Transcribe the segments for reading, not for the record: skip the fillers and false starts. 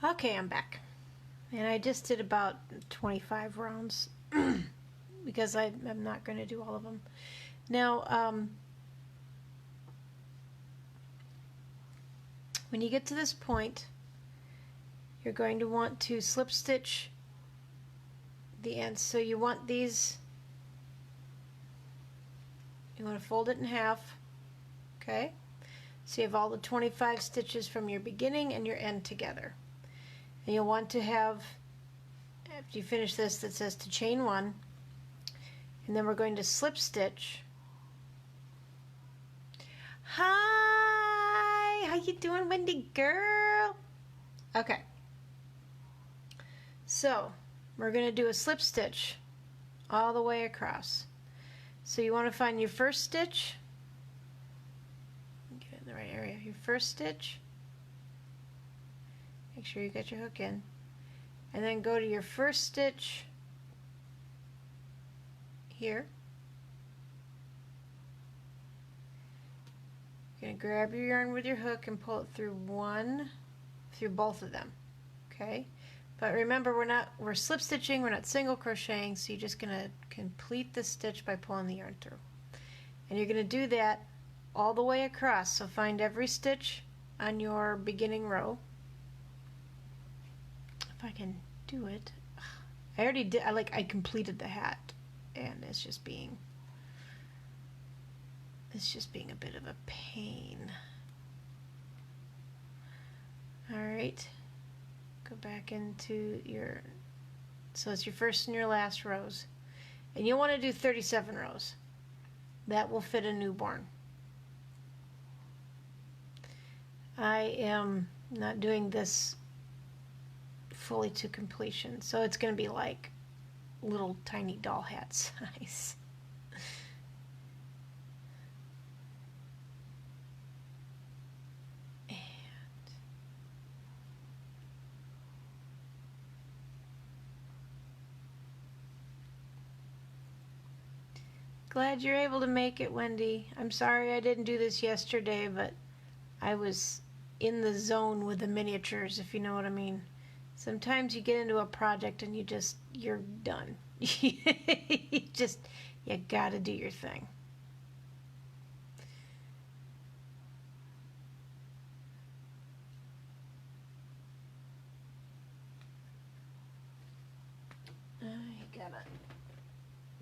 Okay, I'm back. And I just did about 25 rounds because I'm not going to do all of them. Now, when you get to this point, you're going to want to slip stitch the ends. So you want these, you want to fold it in half, okay? So you have all the 25 stitches from your beginning and your end together. And you'll want to have, after you finish this, that says to chain one, and then we're going to slip stitch. Hi, how you doing, Wendy girl? Okay, so we're going to do a slip stitch all the way across. So you want to find your first stitch, get it in the right area, your first stitch, make sure you get your hook in, and then go to your first stitch here. You're going to grab your yarn with your hook and pull it through both of them, okay? But remember, we're slip stitching, we're not single crocheting, so you're just going to complete the stitch by pulling the yarn through. And you're going to do that all the way across, so find every stitch on your beginning row. If I can do it. I already did, I completed the hat, and it's just being a bit of a pain. Alright, go back into your, so it's your first and your last rows. And you'll want to do 37 rows. That will fit a newborn. I am not doing this fully to completion, so it's going to be like little tiny doll hat size. Glad you're able to make it, Wendy. I'm sorry I didn't do this yesterday, but I was in the zone with the miniatures, if you know what I mean. Sometimes you get into a project and you're done. You gotta do your thing.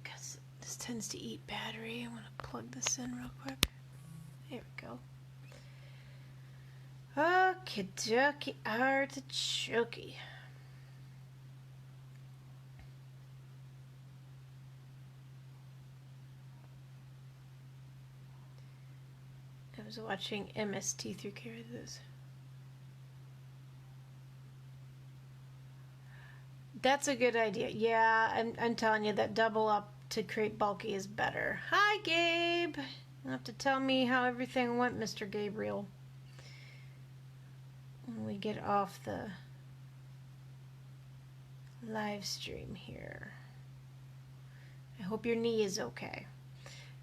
Because this tends to eat battery. I'm gonna plug this in real quick. There we go. Okie dokie, artichoke. I was watching MST through carry this. That's a good idea. Yeah, I'm telling you, that double up to create bulky is better. Hi, Gabe. You'll have to tell me how everything went, Mr. Gabriel, when we get off the live stream here. I hope your knee is okay.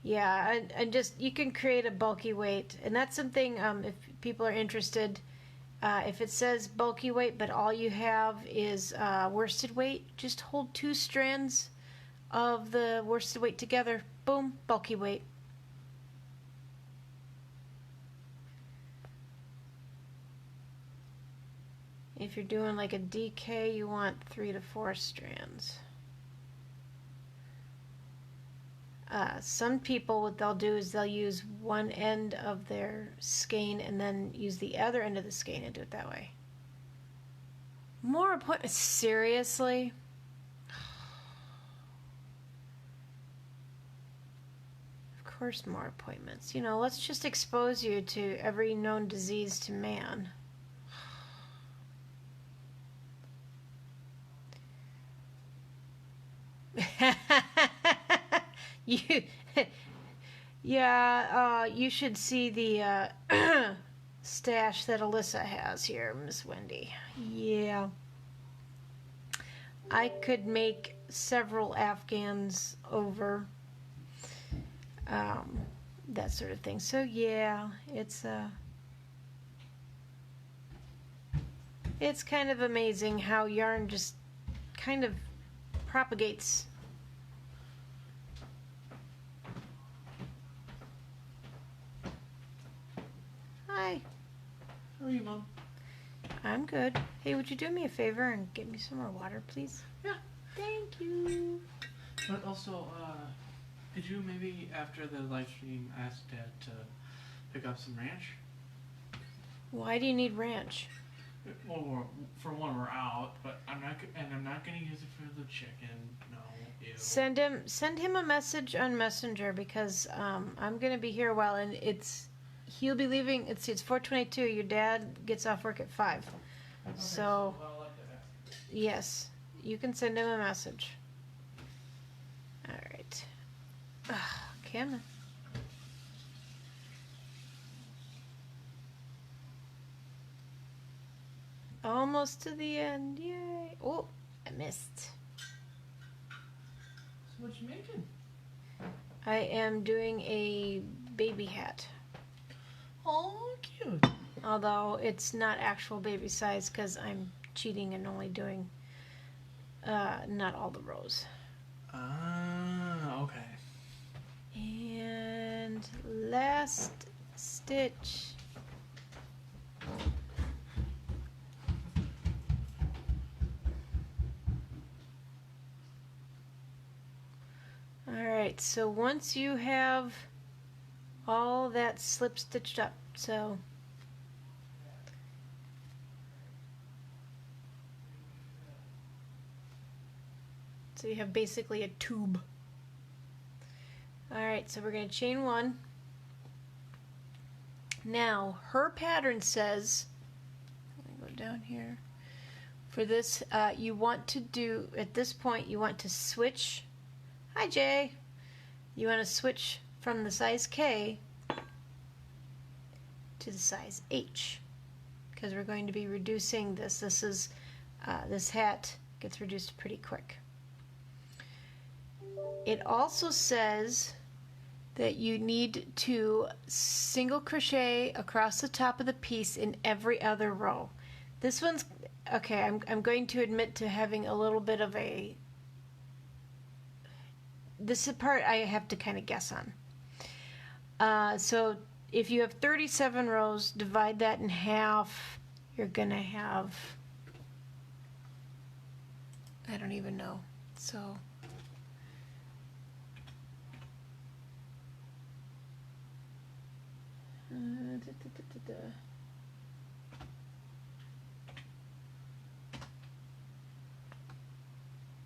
Yeah, and just, you can create a bulky weight, and that's something, if people are interested, if it says bulky weight but all you have is worsted weight, just hold 2 strands of the worsted weight together. Boom, bulky weight. If you're doing like a DK, you want 3 to 4 strands. Some people, what they'll do is they'll use one end of their skein and then use the other end of the skein and do it that way. More appointments? Seriously? Of course more appointments. You know, let's just expose you to every known disease to man. You should see the stash that Alyssa has here, Miss Wendy. Yeah. I could make several Afghans over, that sort of thing. So yeah, it's It's kind of amazing how yarn just kind of propagates. Hi. How are you, Mom? I'm good. Hey, would you do me a favor and get me some more water, please? Yeah. Thank you. But also, did you maybe after the live stream ask Dad to pick up some ranch? Why do you need ranch? Well, for one, we're out, but I'm not gonna use it for the chicken. No, ew. Send him a message on Messenger because I'm gonna be here a while and he'll be leaving. It's 4:22. Your dad gets off work at 5. Okay, So I'll have to ask. yes, you can send him a message. All right. Come. Almost to the end. Yay. Oh, I missed. So what you making? I am doing a baby hat. Oh, cute. Although it's not actual baby size because I'm cheating and only doing not all the rows. Ah, okay. And last stitch. Alright, so once you have all that slip stitched up, so you have basically a tube. Alright, so we're going to chain 1. Now, her pattern says, let me go down here. For this, you want to do, at this point, you want to switch. Hi, Jay. You want to switch from the size K to the size H because we're going to be reducing this. This hat gets reduced pretty quick. It also says that you need to single crochet across the top of the piece in every other row. This one's okay. I'm going to admit to having a little bit of a. This is part I have to kind of guess on. So if you have 37 rows, divide that in half. You're gonna have. I don't even know. So.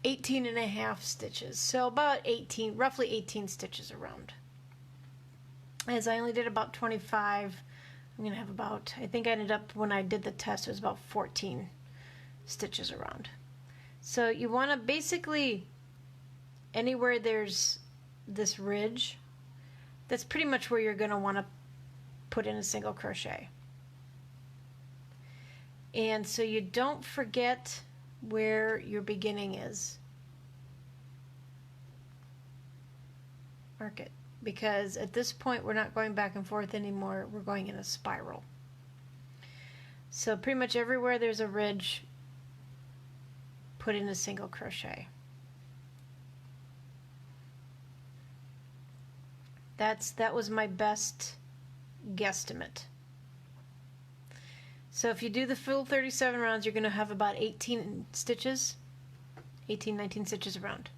18.5 stitches, so about 18, roughly 18 stitches around. As I only did about 25, I'm gonna have about, I think I ended up, when I did the test, it was about 14 stitches around. So you want to basically, anywhere there's this ridge, that's pretty much where you're gonna want to put in a single crochet. And so you don't forget where your beginning is. Mark it, because at this point we're not going back and forth anymore, we're going in a spiral. So pretty much everywhere there's a ridge, put in a single crochet. That was my best guesstimate. So if you do the full 37 rounds, you're going to have about 18 stitches, 18, 19 stitches around.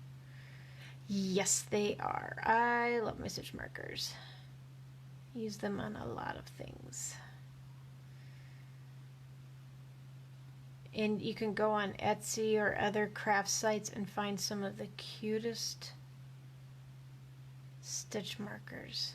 Yes, they are. I love my stitch markers. Use them on a lot of things. And you can go on Etsy or other craft sites and find some of the cutest stitch markers.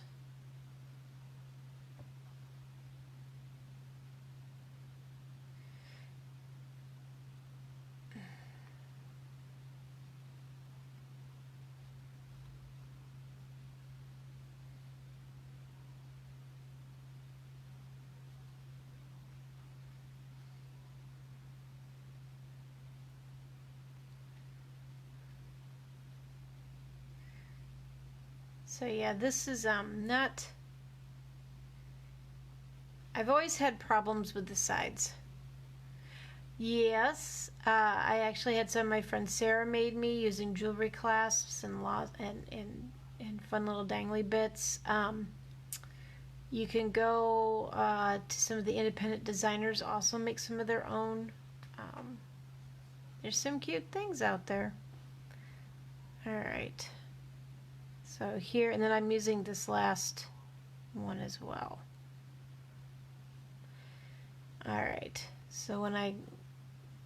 So yeah, this is not, I've always had problems with the sides. Yes, I actually had some of my friend Sarah made me using jewelry clasps and and fun little dangly bits. You can go to some of the independent designers, also make some of their own. Um, there's some cute things out there. All right. So here, and then I'm using this last one as well. All right. So when I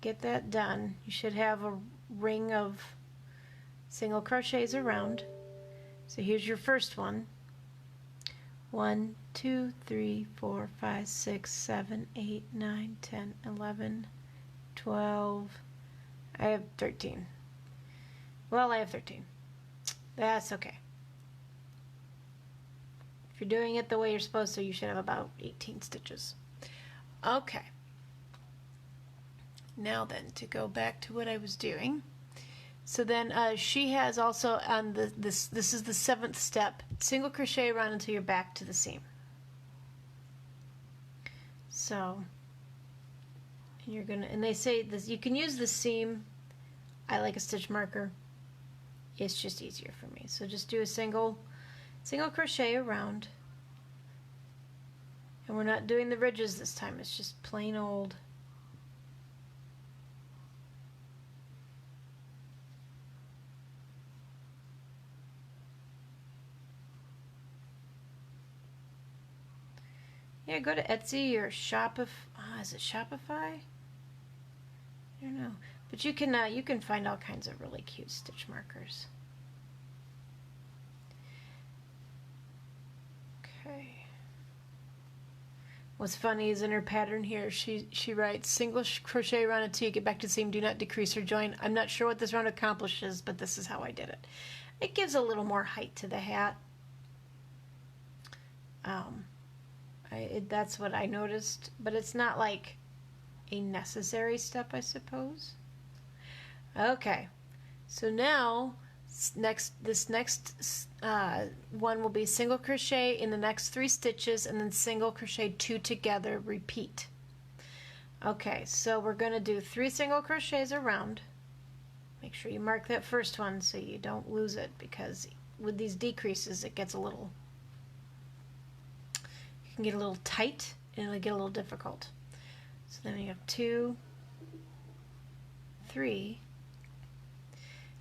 get that done, you should have a ring of single crochets around. So here's your first one. 1, 2, 3, 4, 5, 6, 7, 8, 9, 10, 11, 12. I have 13. Well, I have 13. That's okay. If you're doing it the way you're supposed to, you should have about 18 stitches. Okay. Now then, to go back to what I was doing. So then she has also on this is the 7th step, single crochet around until you're back to the seam. So you're gonna, and they say this, you can use the seam. I like a stitch marker. It's just easier for me. So just do a single crochet around. And we're not doing the ridges this time, it's just plain old. Yeah, go to Etsy or Shopify. Is it Shopify? I don't know, but you can find all kinds of really cute stitch markers. Okay. What's funny is in her pattern here, she writes single crochet around until you get back to seam. Do not decrease or join. I'm not sure what this round accomplishes, but this is how I did it. It gives a little more height to the hat. That's what I noticed, but it's not like a necessary step, I suppose. Okay, so now this next one will be single crochet in the next 3 stitches and then single crochet 2 together, repeat. Okay, so we're going to do 3 single crochets around. Make sure you mark that first one so you don't lose it, because with these decreases it gets a little, you can get a little tight and it'll get a little difficult. So then we have 2, 3.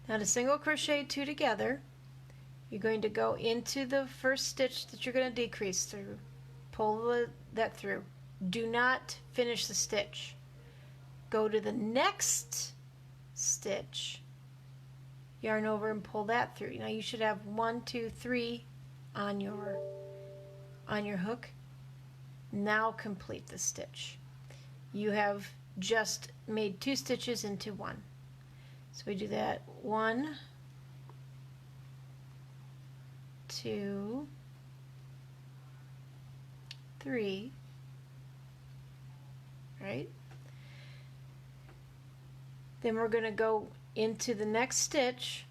Now to single crochet 2 together, you're going to go into the first stitch that you're going to decrease through, pull that through. Do not finish the stitch. Go to the next stitch, yarn over and pull that through. Now you should have 1, 2, 3 on your hook. Now complete the stitch. You have just made 2 stitches into 1. So we do that 1, 2, 3, right? Then we're going to go into the next stitch,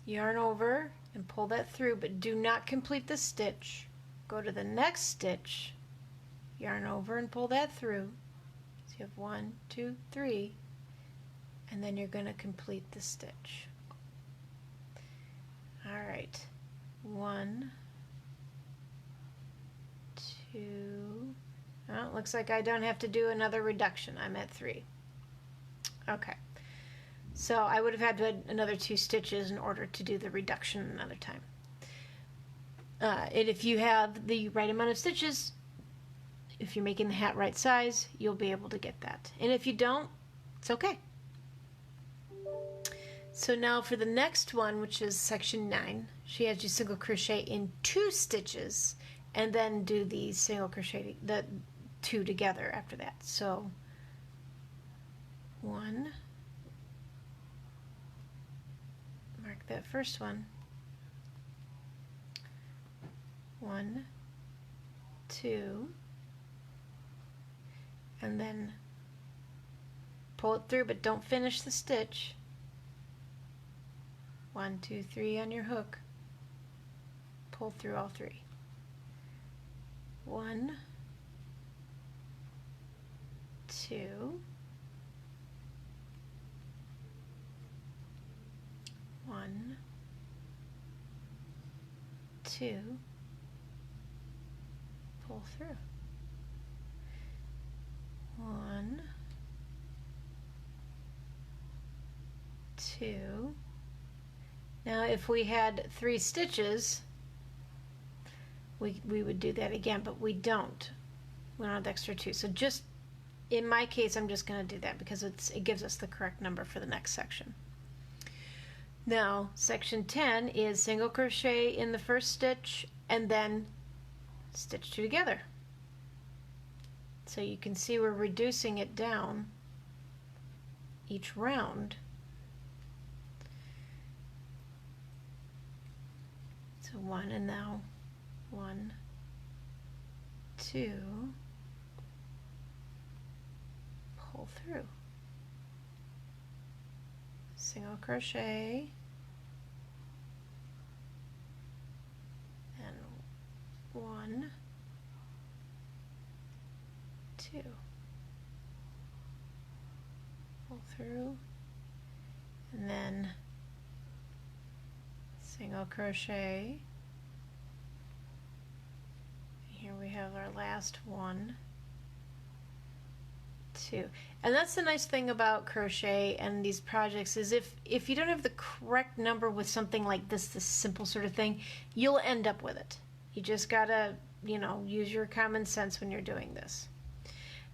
yarn over and pull that through, but do not complete the stitch. Go to the next stitch, yarn over and pull that through. So you have 1, 2, 3, and then you're going to complete the stitch. All right, 1, 2. Oh, it looks like I don't have to do another reduction. I'm at 3. Okay, so I would have had to add another 2 stitches in order to do the reduction another time. And if you have the right amount of stitches, if you're making the hat right size, you'll be able to get that. And if you don't, it's okay. So now for the next one, which is section 9, she has you single crochet in 2 stitches and then do the single crochet, the 2 together after that. So 1, mark that first one, 1, 2, and then pull it through, but don't finish the stitch. 1, 2, 3 on your hook, pull through all 3. 1, 2, 2, 1, 2, pull through, 1, 2. Now if we had 3 stitches, we would do that again, but we don't. We don't have the extra 2. So just in my case, I'm just going to do that because it gives us the correct number for the next section. Now, section 10 is single crochet in the first stitch and then stitch 2 together. So you can see we're reducing it down each round. So 1, and now 1, 2, pull through, single crochet, and 1, 2, pull through, and then single crochet. Here we have our last 1, 2. And that's the nice thing about crochet and these projects is if you don't have the correct number with something like this simple sort of thing, you'll end up with it. You just gotta, use your common sense when you're doing this.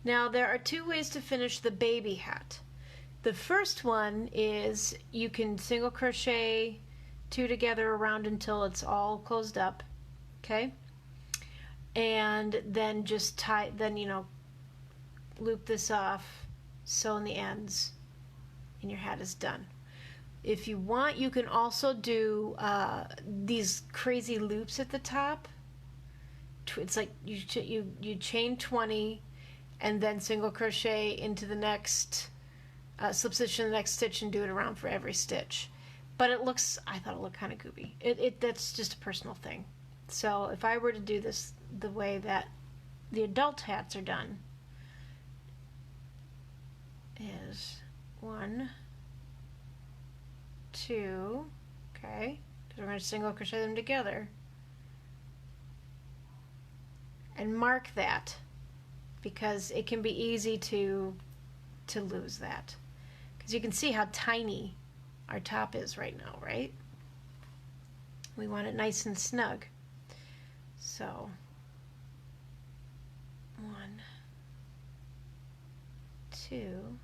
Now there are 2 ways to finish the baby hat. The first one is you can single crochet 2 together around until it's all closed up, okay? And then just loop this off, sew in the ends, and your hat is done. If you want, you can also do these crazy loops at the top. It's like you chain 20 and then single crochet into the next slip stitch in the next stitch and do it around for every stitch. But I thought it looked kind of goofy. That's just a personal thing. So if I were to do this the way that the adult hats are done, is 1, 2, okay, because we're going to single crochet them together, and mark that because it can be easy to lose that, because you can see how tiny our top is right now, right? We want it nice and snug. So 1, 2.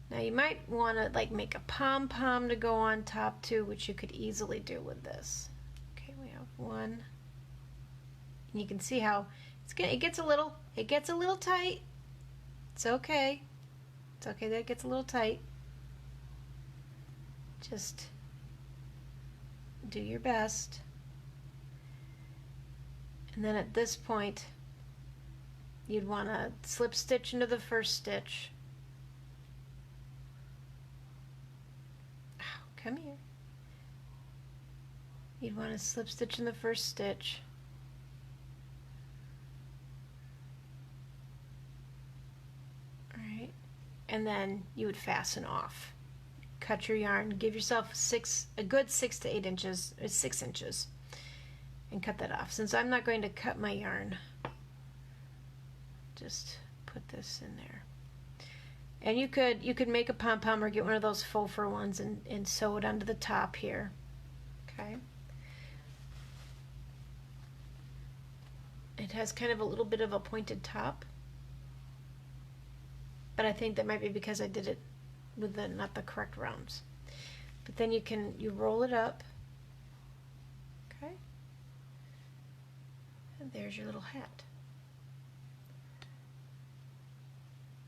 Now you might want to make a pom-pom to go on top too, which you could easily do with this. Okay, we have 1. And you can see how it gets a little tight. It's okay. It's okay that it gets a little tight. Just do your best. And then at this point, you'd want to slip stitch into the first stitch. Ow, come here. You'd want to slip stitch in the first stitch. All right. And then you would fasten off. Cut your yarn, give yourself a good 6 to 8 inches, or 6 inches, and cut that off. Since I'm not going to cut my yarn, just put this in there. And you could make a pom-pom or get one of those faux fur ones and sew it onto the top here. Okay. It has kind of a little bit of a pointed top, but I think that might be because I did it with not the correct rounds. But then you roll it up. Okay. And there's your little hat.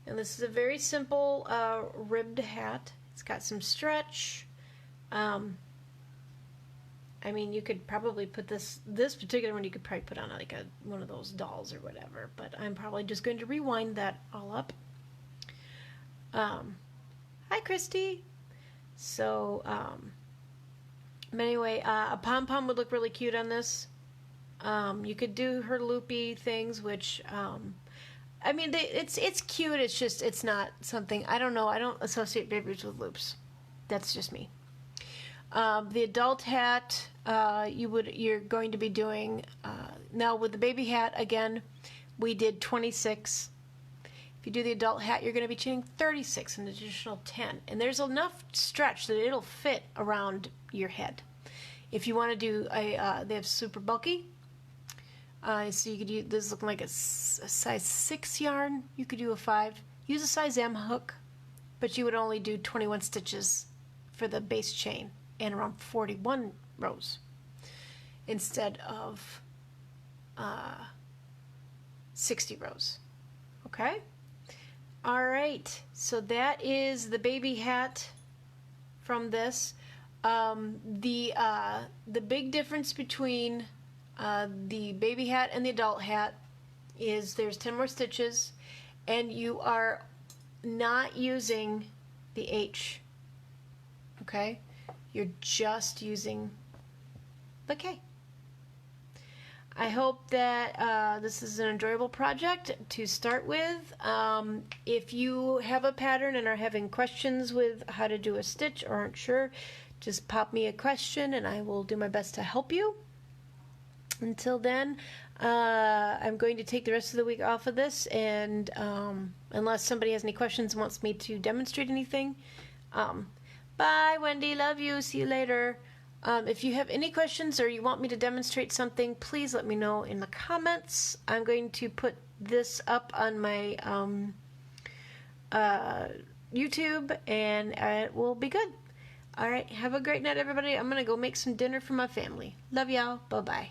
And this is a very simple ribbed hat. It's got some stretch. I mean, you could probably put this particular one, you could probably put on like one of those dolls or whatever, but I'm probably just going to rewind that all up. Hi, Christy. So, anyway, a pom-pom would look really cute on this. You could do her loopy things, which I mean, it's cute. It's just, it's not something, I don't know. I don't associate babies with loops. That's just me. The adult hat, you're going to be doing, now with the baby hat, again, we did 26. If you do the adult hat, you're going to be chaining 36, an additional 10. And there's enough stretch that it'll fit around your head. If you want to do they have super bulky. So you could use, this is looking like a size 6 yarn. You could do a 5. Use a size M hook, but you would only do 21 stitches for the base chain and around 41 rows instead of 60 rows. Okay? All right. So that is the baby hat from this. The big difference between the baby hat and the adult hat is there's 10 more stitches, and you are not using the H. Okay? You're just using the K. I hope that this is an enjoyable project to start with. If you have a pattern and are having questions with how to do a stitch or aren't sure, just pop me a question and I will do my best to help you. Until then, I'm going to take the rest of the week off of this, and unless somebody has any questions and wants me to demonstrate anything. Bye, Wendy. Love you. See you later. If you have any questions or you want me to demonstrate something, please let me know in the comments. I'm going to put this up on my YouTube, and it will be good. All right. Have a great night, everybody. I'm going to go make some dinner for my family. Love y'all. Bye-bye.